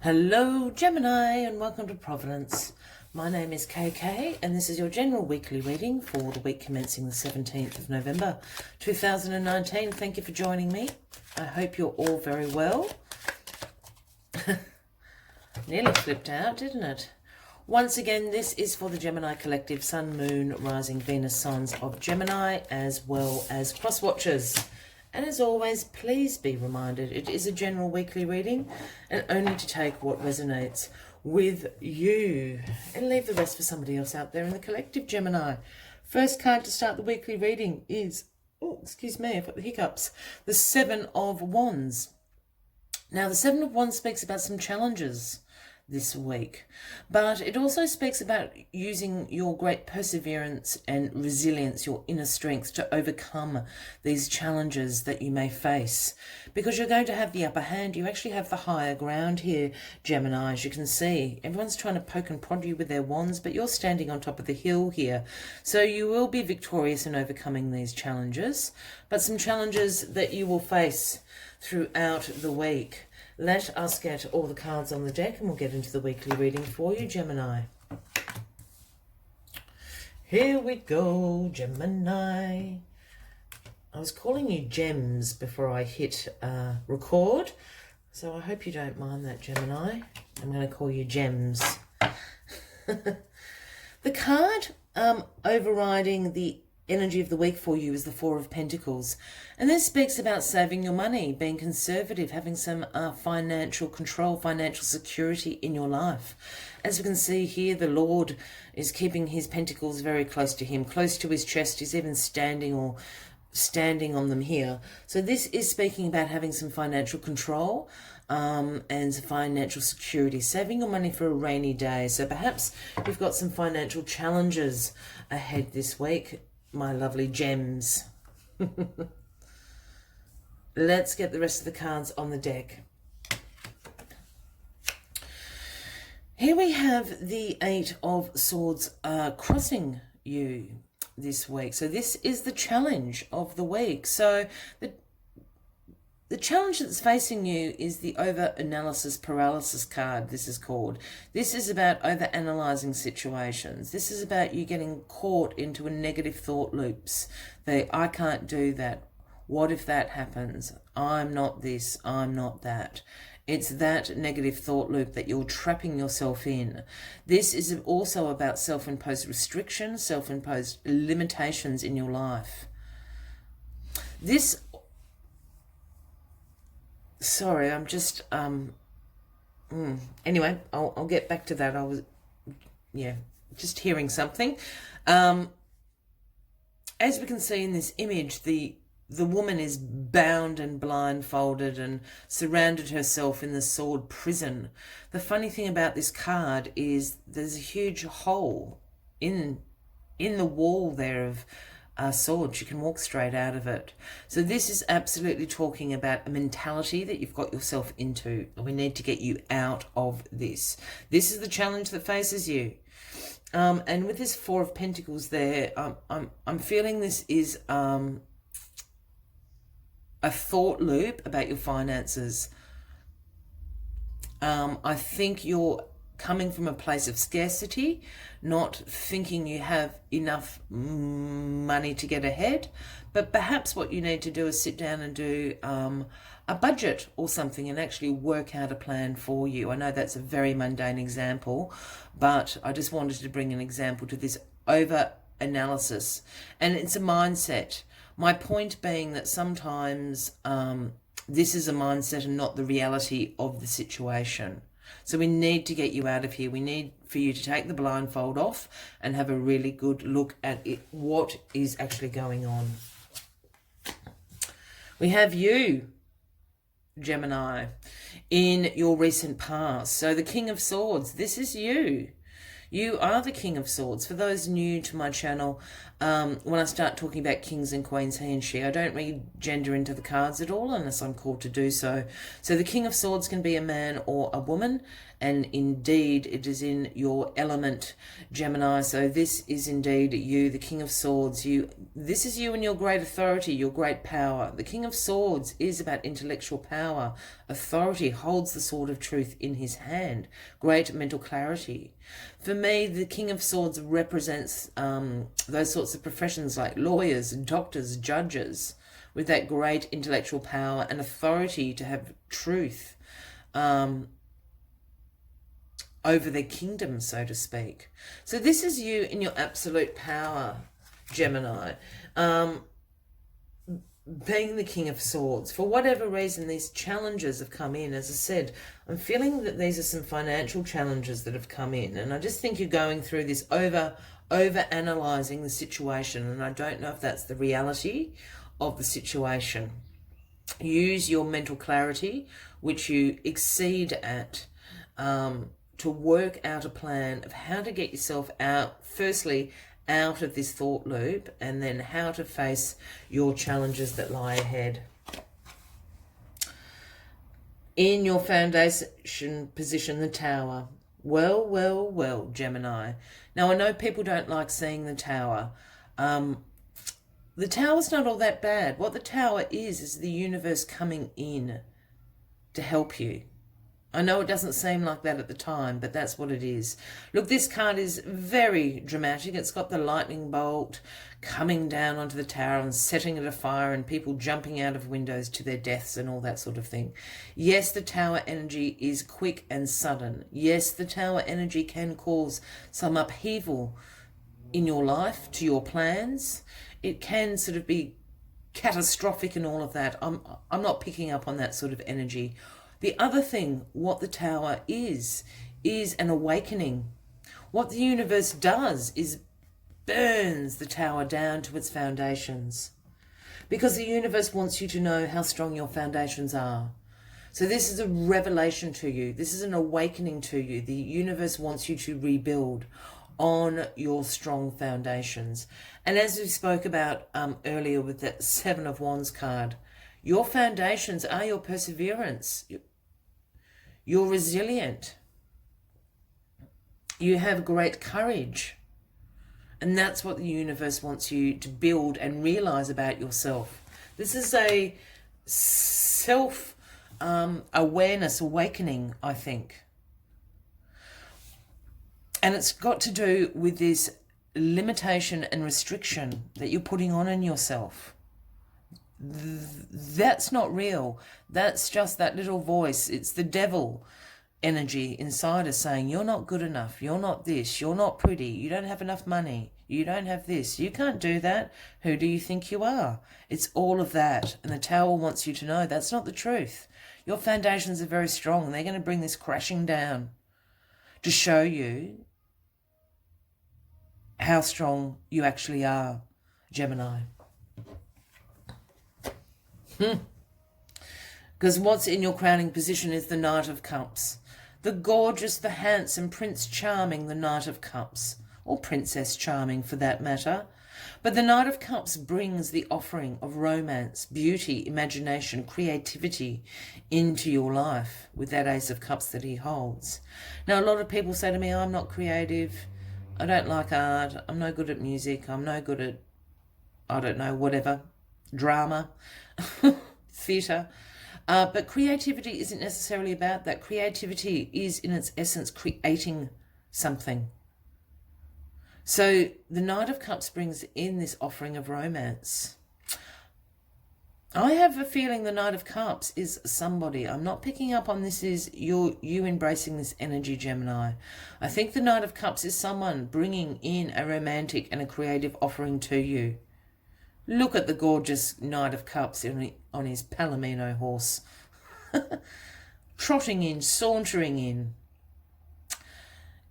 Hello Gemini and welcome to Providence. My name is KK and this is your general weekly reading for the week commencing the 17th of November 2019. Thank you for joining me. I hope you're all very well. Nearly flipped out, didn't it? Once again, this is for the Gemini Collective, Sun, Moon, Rising, Venus signs of Gemini, as well as cross watchers. And as always, please be reminded, it is a general weekly reading and only to take what resonates with you and leave the rest for somebody else out there in the collective, Gemini. First card to start the weekly reading is, oh, excuse me, I've got the hiccups, the Seven of Wands. Now, the Seven of Wands speaks about some challenges this week, but it also speaks about using your great perseverance and resilience, your inner strength to overcome these challenges that you may face, because you're going to have the upper hand. You actually have the higher ground here, Gemini. As you can see, everyone's trying to poke and prod you with their wands, but you're standing on top of the hill here, so you will be victorious in overcoming these challenges, but some challenges that you will face throughout the week. Let us get all the cards on the deck and we'll get into the weekly reading for you, Gemini. Here we go, Gemini. I was calling you gems before I hit record, so I hope you don't mind that, Gemini. I'm going to call you gems. The card overriding the energy of the week for you is the Four of Pentacles, and this speaks about saving your money, being conservative, having some financial control, financial security in your life. As we can see here, the Lord is keeping his pentacles very close to him, close to his chest. He's even standing on them here. So this is speaking about having some financial control and financial security, saving your money for a rainy day. So perhaps you've got some financial challenges ahead this week, my lovely gems. Let's get the rest of the cards on the deck. Here we have the Eight of Swords crossing you this week. So this is the challenge of the week. So the challenge that's facing you is the over-analysis paralysis card, this is called. This is about over-analysing situations. This is about you getting caught into a negative thought loops. I can't do that. What if that happens? I'm not this, I'm not that. It's that negative thought loop that you're trapping yourself in. This is also about self-imposed restrictions, self-imposed limitations in your life. Sorry, I'm just, anyway, I'll get back to that. I was, just hearing something. As we can see in this image, the woman is bound and blindfolded and surrounded herself in the sword prison. The funny thing about this card is there's a huge hole in the wall there of swords. You can walk straight out of it. So this is absolutely talking about a mentality that you've got yourself into. We need to get you out of this. This is the challenge that faces you. And with this Four of Pentacles there, I'm feeling this is a thought loop about your finances. I think you're coming from a place of scarcity, not thinking you have enough money to get ahead, but perhaps what you need to do is sit down and do a budget or something and actually work out a plan for you. I know that's a very mundane example, but I just wanted to bring an example to this over-analysis, and it's a mindset. My point being that sometimes this is a mindset and not the reality of the situation. So we need to get you out of here. We need for you to take the blindfold off and have a really good look at it, what is actually going on. We have you, Gemini, in your recent past. So the King of Swords, this is you. You are the King of Swords. For those new to my channel, when I start talking about kings and queens, he and she, I don't read gender into the cards at all unless I'm called to do so. So the King of Swords can be a man or a woman, and indeed it is in your element, Gemini. So this is indeed you, the King of Swords. This is you and your great authority, your great power. The King of Swords is about intellectual power, authority, holds the sword of truth in his hand, great mental clarity. For me, the King of Swords represents those sorts of professions like lawyers, doctors, judges, with that great intellectual power and authority to have truth over their kingdom, so to speak. So this is you in your absolute power, Gemini. Being the King of Swords. For whatever reason, these challenges have come in. As I said, I'm feeling that these are some financial challenges that have come in, and I just think you're going through this over analyzing the situation, and I don't know if that's the reality of the situation. Use your mental clarity, which you exceed at, to work out a plan of how to get yourself out, firstly, out of this thought loop, and then how to face your challenges that lie ahead. In your foundation position, the Tower. Well, Gemini. Now, I know people don't like seeing the Tower. The Tower's not all that bad. What the Tower is the universe coming in to help you. I know it doesn't seem like that at the time, but that's what it is. Look, this card is very dramatic. It's got the lightning bolt coming down onto the tower and setting it afire and people jumping out of windows to their deaths and all that sort of thing. Yes, the tower energy is quick and sudden. Yes, the tower energy can cause some upheaval in your life, to your plans. It can sort of be catastrophic and all of that. I'm not picking up on that sort of energy. The other thing, what the Tower is an awakening. What the universe does is burns the Tower down to its foundations, because the universe wants you to know how strong your foundations are. So this is a revelation to you. This is an awakening to you. The universe wants you to rebuild on your strong foundations. And as we spoke about earlier with that Seven of Wands card, your foundations are your perseverance. You're resilient. You have great courage. And that's what the universe wants you to build and realize about yourself. This is a self-awareness awakening, I think. And it's got to do with this limitation and restriction that you're putting on in yourself. That's not real. That's just that little voice. It's the devil energy inside us saying, you're not good enough, you're not this, you're not pretty, you don't have enough money, you don't have this, you can't do that, who do you think you are? It's all of that. And the Tower wants you to know that's not the truth. Your foundations are very strong, and they're going to bring this crashing down to show you how strong you actually are, Gemini. Because what's in your crowning position is the Knight of Cups. The gorgeous, the handsome, Prince Charming, the Knight of Cups. Or Princess Charming for that matter. But the Knight of Cups brings the offering of romance, beauty, imagination, creativity into your life with that Ace of Cups that he holds. Now, a lot of people say to me, I'm not creative, I don't like art, I'm no good at music, I'm no good at, I don't know, whatever, drama, theatre. But creativity isn't necessarily about that. Creativity is, in its essence, creating something. So the Knight of Cups brings in this offering of romance. I have a feeling the Knight of Cups is somebody. I'm not picking up on this is you embracing this energy, Gemini. I think the Knight of Cups is someone bringing in a romantic and a creative offering to you. Look at the gorgeous Knight of Cups on his Palomino horse. Trotting in, sauntering in.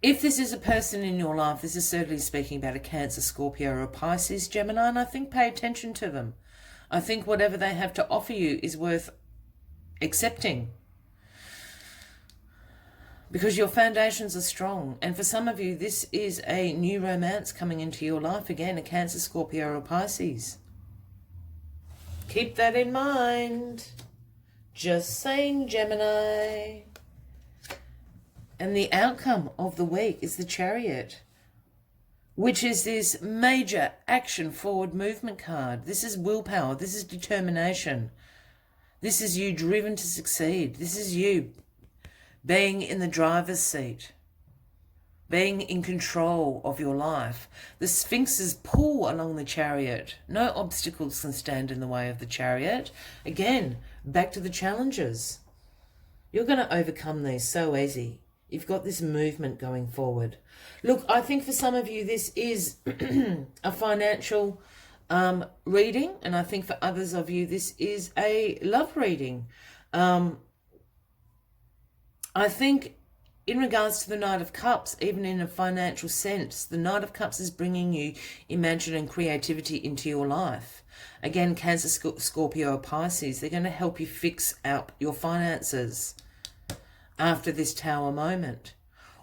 If this is a person in your life, this is certainly speaking about a Cancer, Scorpio or a Pisces, Gemini, and I think pay attention to them. I think whatever they have to offer you is worth accepting. because your foundations are strong. And for some of you, this is a new romance coming into your life. Again, a Cancer, Scorpio or Pisces. Keep that in mind. Just saying, Gemini. And the outcome of the week is the Chariot, which is this major action forward movement card. This is willpower. This is determination. This is you driven to succeed. This is you being in the driver's seat, being in control of your life. The Sphinx's pull along the Chariot. No obstacles can stand in the way of the Chariot. Again, back to the challenges. You're going to overcome these so easy. You've got this movement going forward. Look, I think for some of you this is a financial reading, and I think for others of you this is a love reading. I think in regards to the Knight of Cups, even in a financial sense, the Knight of Cups is bringing you imagination and creativity into your life. Again, Cancer, Scorpio or Pisces, they're going to help you fix out your finances after this Tower moment.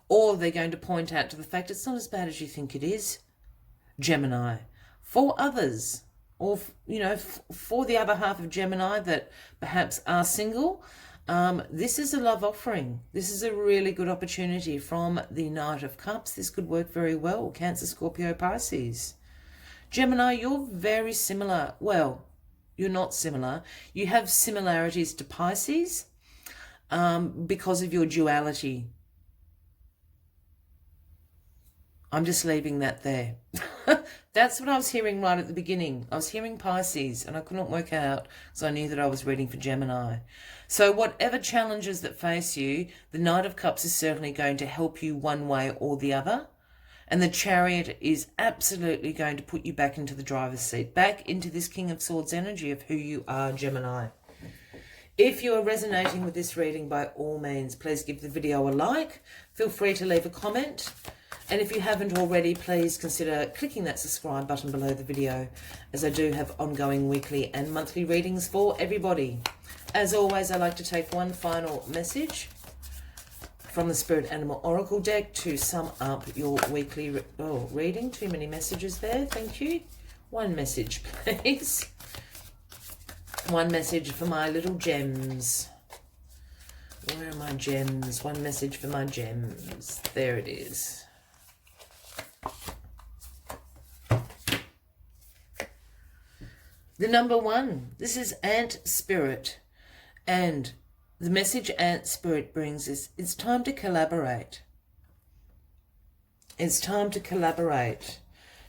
Or they're going to point out to the fact it's not as bad as you think it is, Gemini. For others, or, you know, for the other half of Gemini that perhaps are single, this is a love offering. This is a really good opportunity from the Knight of Cups. This could work very well, Cancer, Scorpio, Pisces. Gemini, you're very similar. Well, you're not similar. You have similarities to Pisces, because of your duality. I'm just leaving that there. That's what I was hearing right at the beginning. I was hearing Pisces and I couldn't work out because I knew that I was reading for Gemini. So whatever challenges that face you, the Knight of Cups is certainly going to help you one way or the other. And the Chariot is absolutely going to put you back into the driver's seat, back into this King of Swords energy of who you are, Gemini. If you are resonating with this reading, by all means, please give the video a like. Feel free to leave a comment. And if you haven't already, please consider clicking that subscribe button below the video, as I do have ongoing weekly and monthly readings for everybody. As always, I like to take one final message from the Spirit Animal Oracle deck to sum up your weekly reading. Too many messages there. Thank you. One message, please. One message for my little gems. Where are my gems? One message for my gems. There it is. The number one. This is Ant Spirit. And the message Ant Spirit brings is, it's time to collaborate. It's time to collaborate.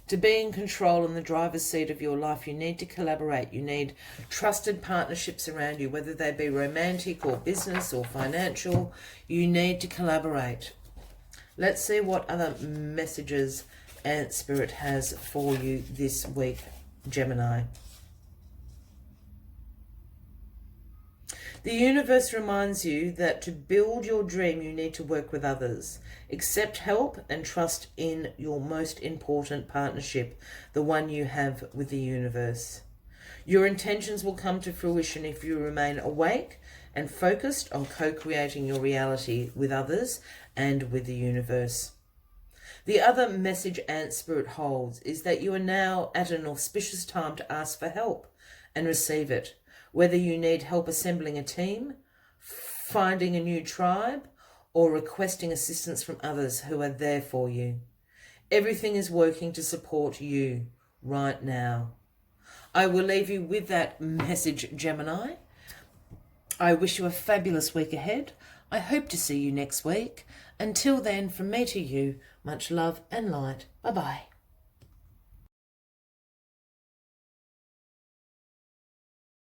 To be in control in the driver's seat of your life, you need to collaborate. You need trusted partnerships around you, whether they be romantic or business or financial. You need to collaborate. Let's see what other messages Ant Spirit has for you this week, Gemini. The universe reminds you that to build your dream, you need to work with others. Accept help and trust in your most important partnership, the one you have with the universe. Your intentions will come to fruition if you remain awake and focused on co-creating your reality with others and with the universe. The other message Ant Spirit holds is that you are now at an auspicious time to ask for help and receive it. Whether you need help assembling a team, finding a new tribe, or requesting assistance from others who are there for you. Everything is working to support you right now. I will leave you with that message, Gemini. I wish you a fabulous week ahead. I hope to see you next week. Until then, from me to you, much love and light. Bye-bye.